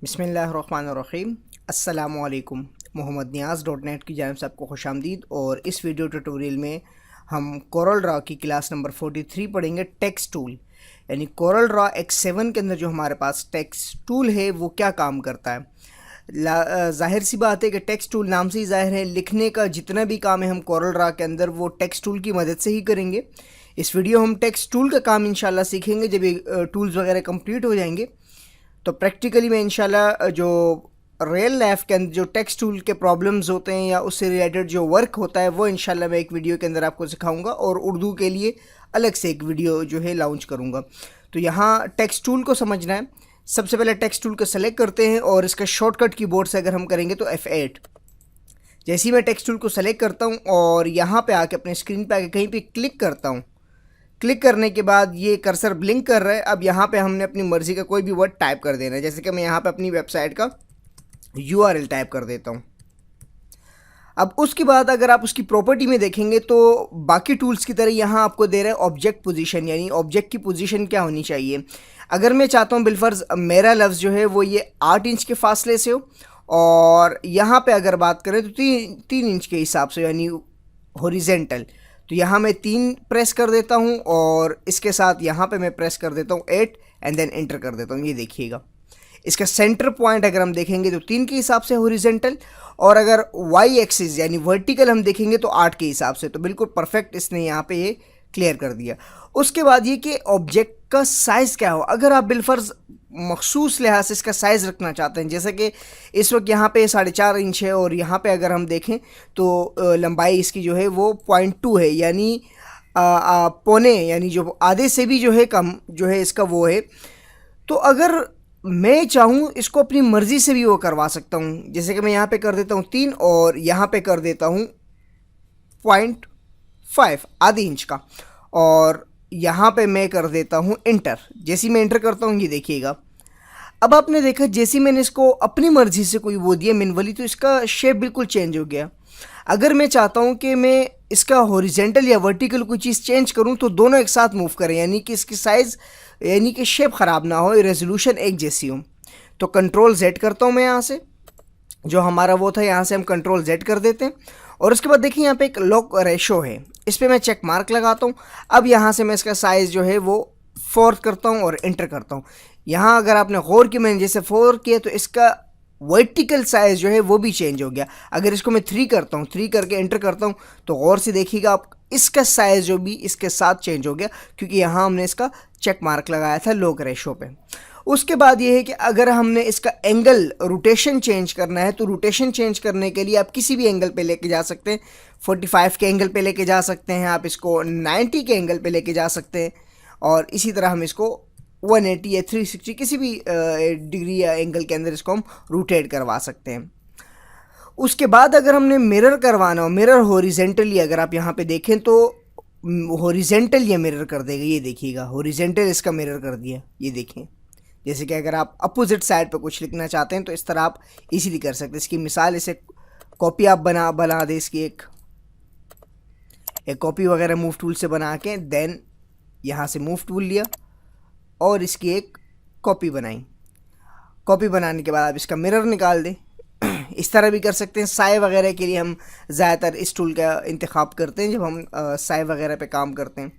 बिस्मिल्लाहिर्रहमानिर्रहीम। अस्सलामुअलैकुम। मोहम्मद नियाज़ .net की जानिब से आपको खुशामदीद। और इस वीडियो ट्यूटोरियल में हम कोरल ड्रा की क्लास नंबर 43 पढ़ेंगे, टेक्स्ट टूल। यानी कोरल ड्रा X7 के अंदर जो हमारे पास टेक्स्ट टूल है वो क्या काम करता है। ज़ाहिर सी बात है कि टेक्स्ट टूल नाम से ही ज़ाहिर है, लिखने का जितना भी काम है हम कोरल ड्रा के अंदर वो टेक्स्ट टूल की मदद से ही करेंगे। इस वीडियो हम टेक्स्ट टूल का काम इंशाल्लाह सीखेंगे। जब ये टूल्स वगैरह कंप्लीट हो जाएंगे तो प्रैक्टिकली मैं इंशाल्लाह जो रियल लाइफ के अंदर जो टेक्स्ट टूल के प्रॉब्लम्स होते हैं या उससे रिलेटेड जो वर्क होता है वो इंशाल्लाह मैं एक वीडियो के अंदर आपको सिखाऊंगा, और उर्दू के लिए अलग से एक वीडियो जो है लॉन्च करूंगा। तो यहाँ टेक्स्ट टूल को समझना है। सबसे पहले टेक्स्ट टूल को सेलेक्ट करते हैं और इसका शॉर्टकट कीबोर्ड से अगर हम करेंगे तो F8। जैसे ही मैं टेक्स्ट टूल को सेलेक्ट करता हूँ और यहाँ पर आके अपने स्क्रीन पर आके कहीं पर क्लिक करता हूँ, क्लिक करने के बाद ये कर्सर ब्लिंक कर रहा है। अब यहाँ पे हमने अपनी मर्ज़ी का कोई भी वर्ड टाइप कर देना है। जैसे कि मैं यहाँ पे अपनी वेबसाइट का URL टाइप कर देता हूँ। अब उसके बाद अगर आप उसकी प्रॉपर्टी में देखेंगे तो बाकी टूल्स की तरह यहाँ आपको दे रहा है ऑब्जेक्ट पोजीशन, यानी ऑब्जेक्ट की पोजीशन क्या होनी चाहिए। अगर मैं चाहता हूँ बिलफर्ज मेरा लफ्ज़ जो है वो ये 8 इंच के फासले से हो, और यहाँ पर अगर बात करें तो 3 इंच के हिसाब से, यानी हॉरिजेंटल। तो यहाँ मैं 3 प्रेस कर देता हूँ और इसके साथ यहाँ पे मैं प्रेस कर देता हूँ 8 एंड देन एंटर कर देता हूँ। ये देखिएगा, इसका सेंटर पॉइंट अगर हम देखेंगे तो 3 के हिसाब से हॉरिजेंटल, और अगर वाई एक्सिस यानी वर्टिकल हम देखेंगे तो 8 के हिसाब से। तो बिल्कुल परफेक्ट इसने यहाँ पे ये क्लियर कर दिया। उसके बाद ये कि ऑब्जेक्ट का साइज़ क्या हो। अगर आप बिलफर्ज मखसूस लिहाज से इसका साइज़ रखना चाहते हैं, जैसे कि इस वक्त यहाँ पे 4.5 इंच है और यहाँ पे अगर हम देखें तो लंबाई इसकी जो है वो 0.2 है, यानी पौने, यानी जो आधे से भी जो है कम जो है इसका वो है। तो अगर मैं चाहूँ इसको अपनी मर्ज़ी से भी वो करवा सकता हूँ। जैसे कि मैं यहाँ पे कर देता हूँ 3 और यहाँ पे कर देता हूँ 0.5, आधी इंच का, और यहाँ पे मैं कर देता हूँ इंटर। जैसे मैं इंटर करता हूँ ये देखिएगा, अब आपने देखा जैसे मैंने इसको अपनी मर्ज़ी से कोई वो दिया मैनुअली तो इसका शेप बिल्कुल चेंज हो गया। अगर मैं चाहता हूँ कि मैं इसका हॉरिजेंटल या वर्टिकल कोई चीज़ चेंज करूँ तो दोनों एक साथ मूव करें, यानी कि इसकी साइज़ यानी कि शेप ख़राब ना हो, रेजोल्यूशन एक जैसी हो, तो कंट्रोल Z करता हूँ मैं। यहाँ से जो हमारा वो था यहाँ से हम कंट्रोल Z कर देते हैं, और उसके बाद देखिए यहाँ पे एक लॉक रेशो है, इस पर मैं चेक मार्क लगाता हूँ। अब यहाँ से मैं इसका साइज़ जो है वो 4 करता हूँ और एंटर करता हूँ। यहाँ अगर आपने गौर किया, मैंने जैसे 4 किया तो इसका वर्टिकल साइज़ जो है वो भी चेंज हो गया। अगर इसको मैं 3 करता हूँ, 3 करके एंटर करता हूँ तो गौर से देखिएगा आप, इसका साइज़ जो भी इसके साथ चेंज हो गया, क्योंकि यहाँ हमने इसका चेक मार्क लगाया था लॉक रेशो पे। उसके बाद ये है कि अगर हमने इसका एंगल रोटेशन चेंज करना है तो रोटेशन चेंज करने के लिए आप किसी भी एंगल पे लेके जा सकते हैं। 45 के एंगल पे लेके जा सकते हैं, आप इसको 90 के एंगल पे लेके जा सकते हैं, और इसी तरह हम इसको 180 या 360 किसी भी डिग्री या एंगल के अंदर इसको हम रोटेट करवा सकते हैं। उसके बाद अगर हमने मिरर करवाना हो, मिरर हॉरिजेंटली अगर आप यहाँ पे देखें तो हॉरिजेंटल ये मिरर कर देगा। ये देखिएगा, हॉरिजेंटल इसका मिरर कर दिया। ये देखें, जैसे कि अगर आप अपोजिट साइड पे कुछ लिखना चाहते हैं तो इस तरह आप इजीली कर सकते हैं। इसकी मिसाल, इसे कॉपी आप बना दे इसकी एक कॉपी वगैरह मूव टूल से बना के, देन यहाँ से मूव टूल लिया और इसकी एक कॉपी बनाई। कॉपी बनाने के बाद आप इसका मिरर निकाल दें। इस तरह भी कर सकते हैं। साए वगैरह के लिए हम ज़्यादातर इस टूल का इंतखाब करते हैं जब हम साए वगैरह पे काम करते हैं।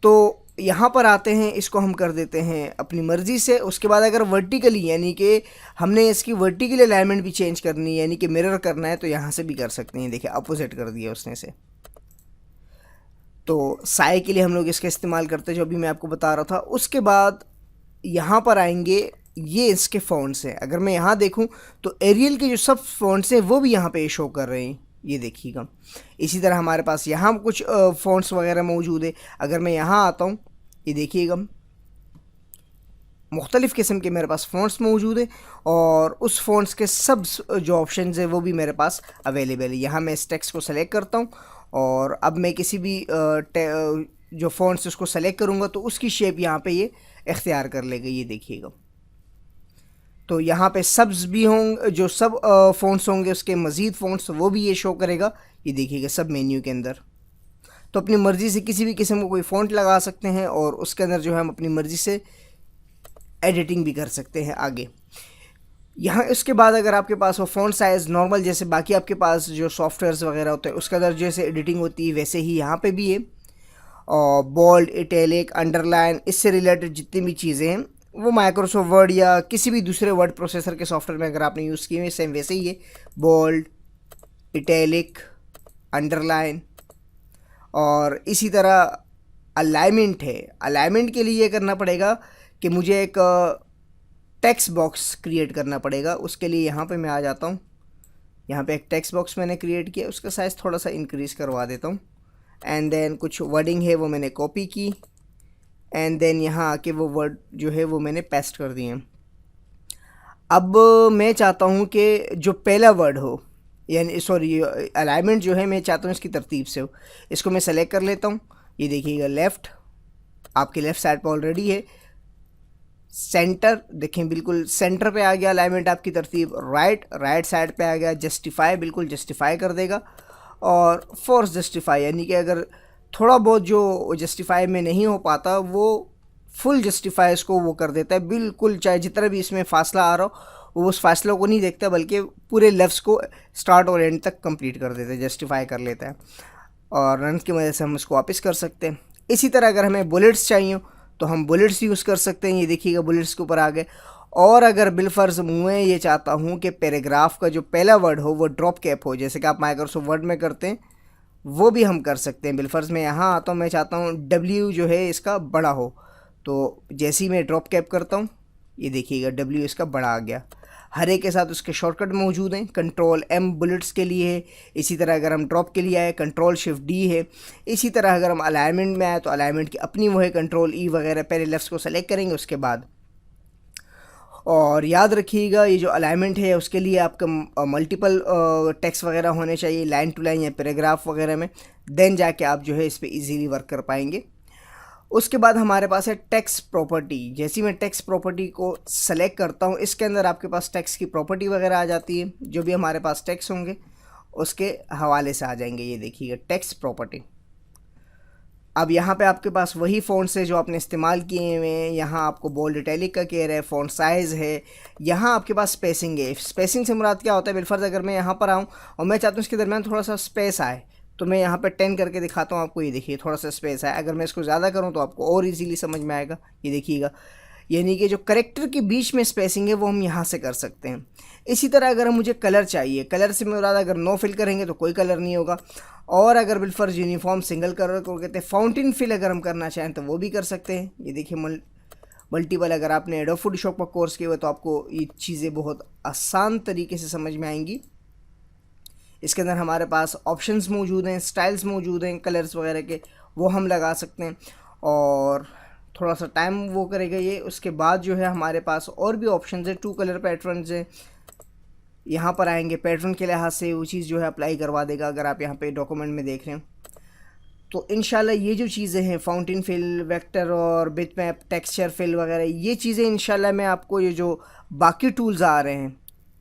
तो यहाँ पर आते हैं, इसको हम कर देते हैं अपनी मर्ज़ी से। उसके बाद अगर वर्टिकली यानी कि हमने इसकी वर्टिकल अलाइनमेंट भी चेंज करनी है, यानी कि मिरर करना है, तो यहाँ से भी कर सकते हैं। देखिए अपोजिट कर दिया उसने से। तो साए के लिए हम लोग इसका इस्तेमाल करते हैं जो अभी मैं आपको बता रहा था। उसके बाद यहाँ पर आएंगे, ये इसके फ़ॉन्ट्स हैं। अगर मैं यहाँ देखूँ तो एरियल के जो सब फ़ॉन्ट्स हैं वो भी यहाँ पे शो कर रहे हैं, ये देखिएगा। इसी तरह हमारे पास यहाँ कुछ फ़ॉन्ट्स वगैरह मौजूद है। अगर मैं यहाँ आता हूँ, ये देखिएगा, मुख्तलिफ़ किस्म के मेरे पास फ़ॉन्ट्स मौजूद हैं और उस फ़ॉन्ट्स के सब जो ऑप्शन हैं वो भी मेरे पास अवेलेबल है। यहाँ मैं इस टेक्स्ट को सेलेक्ट करता हूँ और अब मैं किसी भी जो फ़ॉन्ट्स उसको सेलेक्ट करूँगा तो उसकी शेप यहाँ पे ये इख्तियार कर लेगा। ये देखिएगा, तो यहाँ पे सब्स भी होंगे, जो सब फ़ॉन्ट्स होंगे उसके मज़ीद फ़ॉन्ट्स वो भी ये शो करेगा। ये देखिएगा सब मेन्यू के अंदर। तो अपनी मर्ज़ी से किसी भी किस्म का कोई फ़ॉन्ट लगा सकते हैं और उसके अंदर जो है हम अपनी मर्ज़ी से एडिटिंग भी कर सकते हैं आगे। यहाँ इसके बाद अगर आपके पास वो फ़ॉन्ट साइज़ नॉर्मल जैसे बाकी आपके पास जो सॉफ्टवेयर्स वगैरह होते हैं उसके अंदर जैसे एडिटिंग होती है वैसे ही यहाँ पे भी है। और बोल्ड, इटैलिक, अंडरलाइन, इससे रिलेटेड जितनी भी चीज़ें हैं वो माइक्रोसॉफ्ट वर्ड या किसी भी दूसरे वर्ड प्रोसेसर के सॉफ्टवेयर में अगर आपने यूज़ किए हैं सेम वैसे ही है। बोल्ड, इटैलिक, अंडरलाइन और इसी तरह अलाइनमेंट है। अलाइनमेंट के लिए ये करना पड़ेगा कि मुझे एक टेक्स्ट बॉक्स क्रिएट करना पड़ेगा। उसके लिए यहाँ पे मैं आ जाता हूँ। यहाँ पे एक टेक्स्ट बॉक्स मैंने क्रिएट किया, उसका साइज़ थोड़ा सा इंक्रीज़ करवा देता हूँ एंड देन कुछ वर्डिंग है वो मैंने कॉपी की एंड देन यहाँ आके वो वर्ड जो है वो मैंने पेस्ट कर दिए। अब मैं चाहता हूँ कि जो पहला वर्ड हो, यानी सॉरी अलाइनमेंट जो है मैं चाहता हूँ इसकी तरतीब से हो। इसको मैं सेलेक्ट कर लेता हूँ। ये देखिएगा लेफ़्ट, आपके लेफ़्ट साइड पर ऑलरेडी है। सेंटर देखें, बिल्कुल सेंटर पे आ गया अलाइनमेंट आपकी तरतीब। राइट साइड पे आ गया। जस्टिफाई, बिल्कुल जस्टिफाई कर देगा। और फोर्स जस्टिफाई, यानी कि अगर थोड़ा बहुत जो जस्टिफाई में नहीं हो पाता वो फुल जस्टिफाई इसको वो कर देता है बिल्कुल, चाहे जितना भी इसमें फ़ासला आ रहा हो वो उस फासलों को नहीं देखता बल्कि पूरे लफ्ज़ को स्टार्ट और एंड तक कंप्लीट कर देता है, जस्टिफाई कर लेता है और रन की वजह से हम इसको वापस कर सकते हैं। इसी तरह अगर हमें बुलेट्स चाहिए तो हम बुलेट्स यूज़ कर सकते हैं। ये देखिएगा बुलेट्स के ऊपर आ गए। और अगर बिलफर्ज मैं ये चाहता हूँ कि पैराग्राफ का जो पहला वर्ड हो वो ड्रॉप कैप हो, जैसे कि आप माइक्रोसॉफ्ट वर्ड में करते हैं, वो भी हम कर सकते हैं। बिलफर्ज में यहाँ आता हूँ, मैं चाहता हूँ W जो है इसका बड़ा हो, तो जैसे ही मैं ड्रॉप कैप करता हूँ ये देखिएगा W इसका बड़ा आ गया। हर एक के साथ उसके शॉर्टकट मौजूद हैं। कंट्रोल M बुलेट्स के लिए है। इसी तरह अगर हम ड्रॉप के लिए आए कंट्रोल शिफ्ट D है। इसी तरह अगर हम अलाइनमेंट में आए तो अलाइनमेंट की अपनी वो है कंट्रोल E वगैरह। पहले लेफ्ट को सेलेक्ट करेंगे उसके बाद। और याद रखिएगा ये जो अलाइनमेंट है उसके लिए आपका मल्टीपल टेक्स्ट वगैरह होने चाहिए, लाइन टू लाइन या पैराग्राफ वगैरह में, देन जाके आप जो है इस पर ईजीली वर्क कर पाएंगे। उसके बाद हमारे पास है टेक्स्ट प्रॉपर्टी। जैसे मैं टेक्स्ट प्रॉपर्टी को सेलेक्ट करता हूँ इसके अंदर आपके पास टेक्स्ट की प्रॉपर्टी वगैरह आ जाती है। जो भी हमारे पास टेक्स्ट होंगे उसके हवाले से आ जाएंगे। ये देखिएगा टेक्स्ट प्रॉपर्टी। अब यहाँ पे आपके पास वही फ़ॉन्ट्स है जो आपने इस्तेमाल किए हुए हैं। यहाँ आपको बोल्ड इटैलिक का केयर है, फ़ॉन्ट साइज़ है। यहाँ आपके पास स्पेसिंग है। स्पेसिंग से मुराद क्या होता है, बिलफर्ज अगर मैं यहाँ पर आऊँ और मैं चाहता हूँ इसके दरमियान थोड़ा सा स्पेस आए तो मैं यहाँ पे 10 करके दिखाता हूँ आपको। ये देखिए थोड़ा सा स्पेस है। अगर मैं इसको ज़्यादा करूँ तो आपको और इजीली समझ में आएगा। ये देखिएगा, यानी कि जो करेक्टर के बीच में स्पेसिंग है वो हम यहाँ से कर सकते हैं। इसी तरह अगर मुझे कलर चाहिए, कलर से मुराद अगर नो फिल करेंगे तो कोई कलर नहीं होगा। और अगर बिलफर्ज यूनिफॉर्म सिंगल कलर को कहते हैं, फाउंटेन फिल अगर हम करना चाहें तो वो भी कर सकते हैं। ये देखिए मल्टीपल, अगर आपने एडोब फोटोशॉप का कोर्स किया हुआ तो आपको ये चीज़ें बहुत आसान तरीके से समझ में आएंगी। इसके अंदर हमारे पास ऑप्शंस मौजूद हैं, स्टाइल्स मौजूद हैं, कलर्स वगैरह के वो हम लगा सकते हैं और थोड़ा सा टाइम वो करेगा ये। उसके बाद जो है हमारे पास और भी ऑप्शंस है। 2 कलर पैटर्न्स हैं, यहाँ पर आएंगे पैटर्न के लिहाज से वो चीज़ जो है अप्लाई करवा देगा। अगर आप यहाँ पे डॉक्यूमेंट में देख रहे हैं तो इंशाल्लाह ये जो चीज़ें हैं फाउंटेन फिल, वेक्टर और बिटमैप, टेक्सचर फिल वगैरह, ये चीज़ें इंशाल्लाह मैं आपको ये जो बाकी टूल्स आ रहे हैं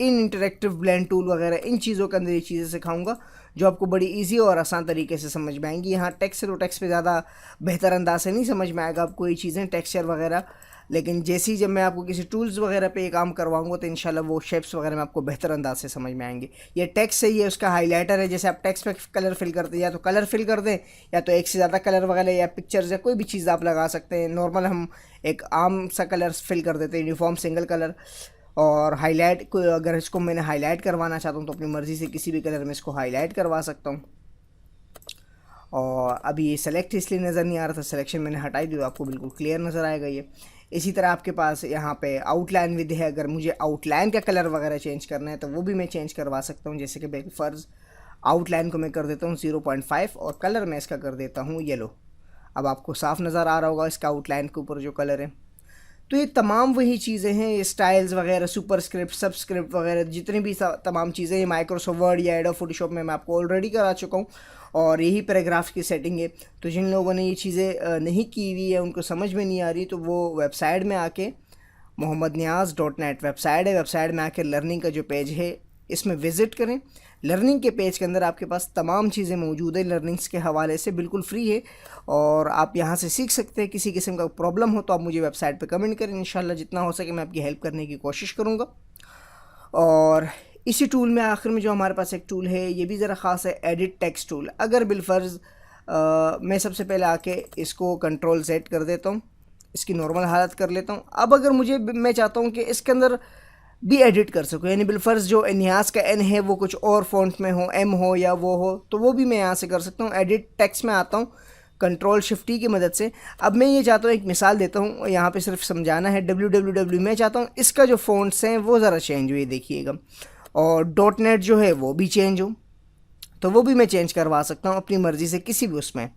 इन इंटरेक्टिव ब्लेंड टूल वगैरह, इन चीज़ों के अंदर ये चीज़ें सिखाऊंगा जो आपको बड़ी इजी और आसान तरीके से समझ में आएंगी। यहाँ टेक्स्ट और टेक्स्ट पे ज़्यादा बेहतर अंदाज से नहीं समझ में आएगा आपको ये चीज़ें, टेक्सचर वगैरह। लेकिन जैसे ही जब मैं आपको किसी टूल्स वगैरह पे ये काम करवाऊंगा तो इंशाल्लाह वो शेप्स वगैरह में आपको बेहतर अंदाज से समझ में आएंगे। ये टेक्स्ट सही है, उसका हाईलाइटर है। जैसे आप टेक्स्ट पे कलर फिल करते हैं या तो कलर फिल कर दें या तो एक से ज़्यादा कलर वगैरह या पिक्चर्स या कोई भी चीज़ आप लगा सकते हैं। नॉर्मल हम एक आम सा कलर फिल कर देते हैं, यूनिफॉर्म सिंगल कलर। और हाईलाइट को अगर इसको मैंने हाईलाइट करवाना चाहता हूँ तो अपनी मर्ज़ी से किसी भी कलर में इसको हाईलाइट करवा सकता हूँ। और अभी ये सेलेक्ट इसलिए नज़र नहीं आ रहा था, सिलेक्शन मैंने हटाई दी तो आपको बिल्कुल क्लियर नज़र आएगा ये। इसी तरह आपके पास यहाँ पे आउटलाइन विद है। अगर मुझे आउटलाइन का कलर वगैरह चेंज करना है तो वो भी मैं चेंज करवा सकता हूँ। जैसे कि बेफर्ज आउटलाइन को मैं कर देता हूँ 0.5 और कलर मैं इसका कर देता हूँ येलो। अब आपको साफ़ नज़र आ रहा होगा इसका आउटलाइन के ऊपर जो कलर है। तो ये तमाम वही चीज़ें हैं, ये स्टाइल्स वगैरह, सुपरस्क्रिप्ट, सबस्क्रिप्ट वगैरह जितनी भी तमाम चीज़ें, ये माइक्रोसॉफ्ट वर्ड या एडोब फोटोशॉप में मैं आपको ऑलरेडी करा चुका हूँ, और यही पैराग्राफ की सेटिंग है। तो जिन लोगों ने ये चीज़ें नहीं की हुई है, उनको समझ में नहीं आ रही, तो वो वेबसाइट में आके mohammadniaz.net वेबसाइट है, वेबसाइट में आके लर्निंग का जो पेज है इसमें विज़िट करें। लर्निंग के पेज के अंदर आपके पास तमाम चीज़ें मौजूद है, लर्निंग्स के हवाले से बिल्कुल फ्री है, और आप यहाँ से सीख सकते हैं। किसी किस्म का प्रॉब्लम हो तो आप मुझे वेबसाइट पे कमेंट करें, इंशाल्लाह जितना हो सके मैं आपकी हेल्प करने की कोशिश करूँगा। और इसी टूल में आखिर में जो हमारे पास एक टूल है, ये भी ज़रा ख़ास है, एडिट टेक्स्ट टूल। अगर बिलफ़र्ज़ मैं सबसे पहले आके इसको कंट्रोल सेट कर देता हूँ, इसकी नॉर्मल हालत कर लेता हूँ। अब अगर मैं चाहता हूँ कि इसके अंदर भी एडिट कर सकूँ, यानी बिलफ़र्ज़ जो नियाज़ का एन है वो कुछ और फ़ॉन्ट में हो, एम हो या वो हो, तो वो भी मैं यहाँ से कर सकता हूँ। एडिट टेक्स्ट में आता हूँ कंट्रोल शिफ्ट टी की मदद से। अब मैं ये चाहता हूँ, एक मिसाल देता हूँ, यहाँ पे सिर्फ समझाना है। www मैं चाहता हूँ इसका जो फ़ॉन्ट्स हैं वो ज़रा चेंज हुए, देखिएगा, और .net जो है वो भी चेंज हो, तो वो भी मैं चेंज करवा सकता हूँ अपनी मर्ज़ी से किसी भी उसमें,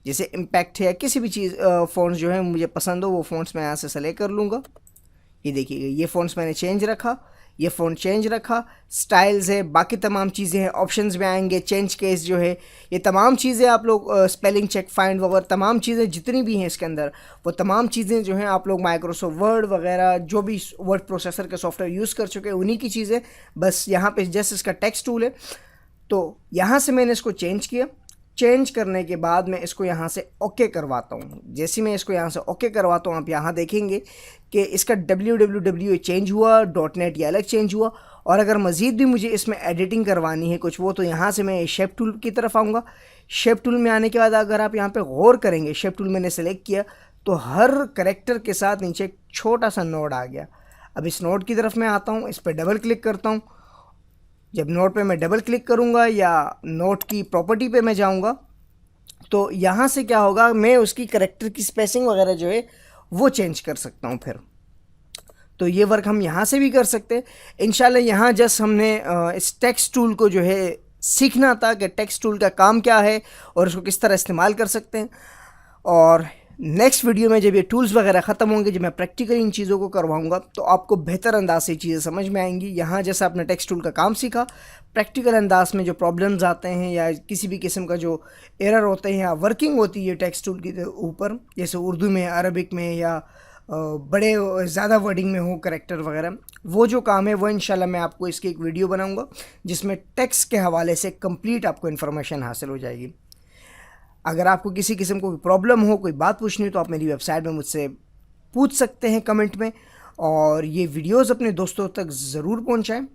जैसे इम्पैक्ट है या किसी भी चीज़ फ़ॉन्ट्स जो है मुझे पसंद हो वो फ़ॉन्ट्स मैं यहाँ से सेलेक्ट कर लूँगा। ये देखिएगा, ये फ़ॉन्ट्स मैंने चेंज रखा, ये फ़ॉन्ट चेंज रखा, स्टाइल्स है, बाकी तमाम चीज़ें हैं, ऑप्शंस में आएंगे, चेंज केस जो है, ये तमाम चीज़ें आप लोग स्पेलिंग चेक, फाइंड वगैरह तमाम चीज़ें जितनी भी हैं इसके अंदर, वो तमाम चीज़ें जो हैं आप लोग माइक्रोसॉफ्ट वर्ड वगैरह जो भी वर्ड प्रोसेसर के सॉफ्टवेयर यूज़ कर चुके हैं उन्हीं की चीज़ें। बस यहाँ पे जस्ट इसका टेक्स्ट टूल है, तो यहाँ से मैंने इसको चेंज किया। चेंज करने के बाद मैं इसको यहाँ से ओके करवाता हूँ। जैसे मैं इसको यहाँ से ओके करवाता हूँ, आप यहाँ देखेंगे कि इसका www चेंज हुआ, .net ये अलग चेंज हुआ। और अगर मज़ीद भी मुझे इसमें एडिटिंग करवानी है कुछ वो, तो यहाँ से मैं शेप टूल की तरफ आऊँगा। शेप टूल में आने के बाद अगर आप यहाँ पे गौर करेंगे, शेप टूल मैंने सेलेक्ट किया तो हर करेक्टर के साथ नीचे एक छोटा सा नोड आ गया। अब इस नोड की तरफ मैं आता हूँ, इस पर डबल क्लिक करता हूँ। जब नोट पे मैं डबल क्लिक करूँगा या नोट की प्रॉपर्टी पे मैं जाऊँगा, तो यहाँ से क्या होगा, मैं उसकी करेक्टर की स्पेसिंग वगैरह जो है वो चेंज कर सकता हूँ फिर। तो ये वर्क हम यहाँ से भी कर सकते हैं इंशाल्लाह। यहाँ जस्ट हमने इस टेक्स्ट टूल को जो है सीखना था कि टेक्स्ट टूल का काम क्या है और उसको किस तरह इस्तेमाल कर सकते हैं। और नेक्स्ट वीडियो में जब ये टूल्स वगैरह ख़त्म होंगे, जब मैं प्रैक्टिकली इन चीज़ों को करवाऊंगा, तो आपको बेहतर अंदाज से चीज़ें समझ में आएंगी। यहाँ जैसे आपने टेक्स्ट टूल का काम सीखा, प्रैक्टिकल अंदाज में जो प्रॉब्लम्स आते हैं या किसी भी किस्म का जो एरर होते हैं या वर्किंग होती है टेक्स्ट टूल के ऊपर, जैसे उर्दू में, अरबिक में या बड़े ज़्यादा वर्डिंग में हो करेक्टर वगैरह, वो जो काम है वो इंशाल्लाह मैं आपको इसकी एक वीडियो बनाऊँगा जिसमें टेक्स्ट के हवाले से कंप्लीट आपको इन्फॉर्मेशन हासिल हो जाएगी। अगर आपको किसी किस्म को प्रॉब्लम हो, कोई बात पूछनी हो, तो आप मेरी वेबसाइट में मुझसे पूछ सकते हैं कमेंट में। और ये वीडियोस अपने दोस्तों तक ज़रूर पहुंचाएं।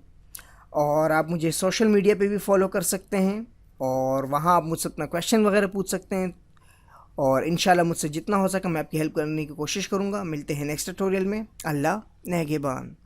और आप मुझे सोशल मीडिया पे भी फॉलो कर सकते हैं और वहाँ आप मुझसे अपना क्वेश्चन वगैरह पूछ सकते हैं। और इंशाल्लाह मुझसे जितना हो सके मैं आपकी हेल्प करने की कोशिश करूँगा। मिलते हैं नेक्स्ट ट्यूटोरियल में। अल्लाह नेगेबान।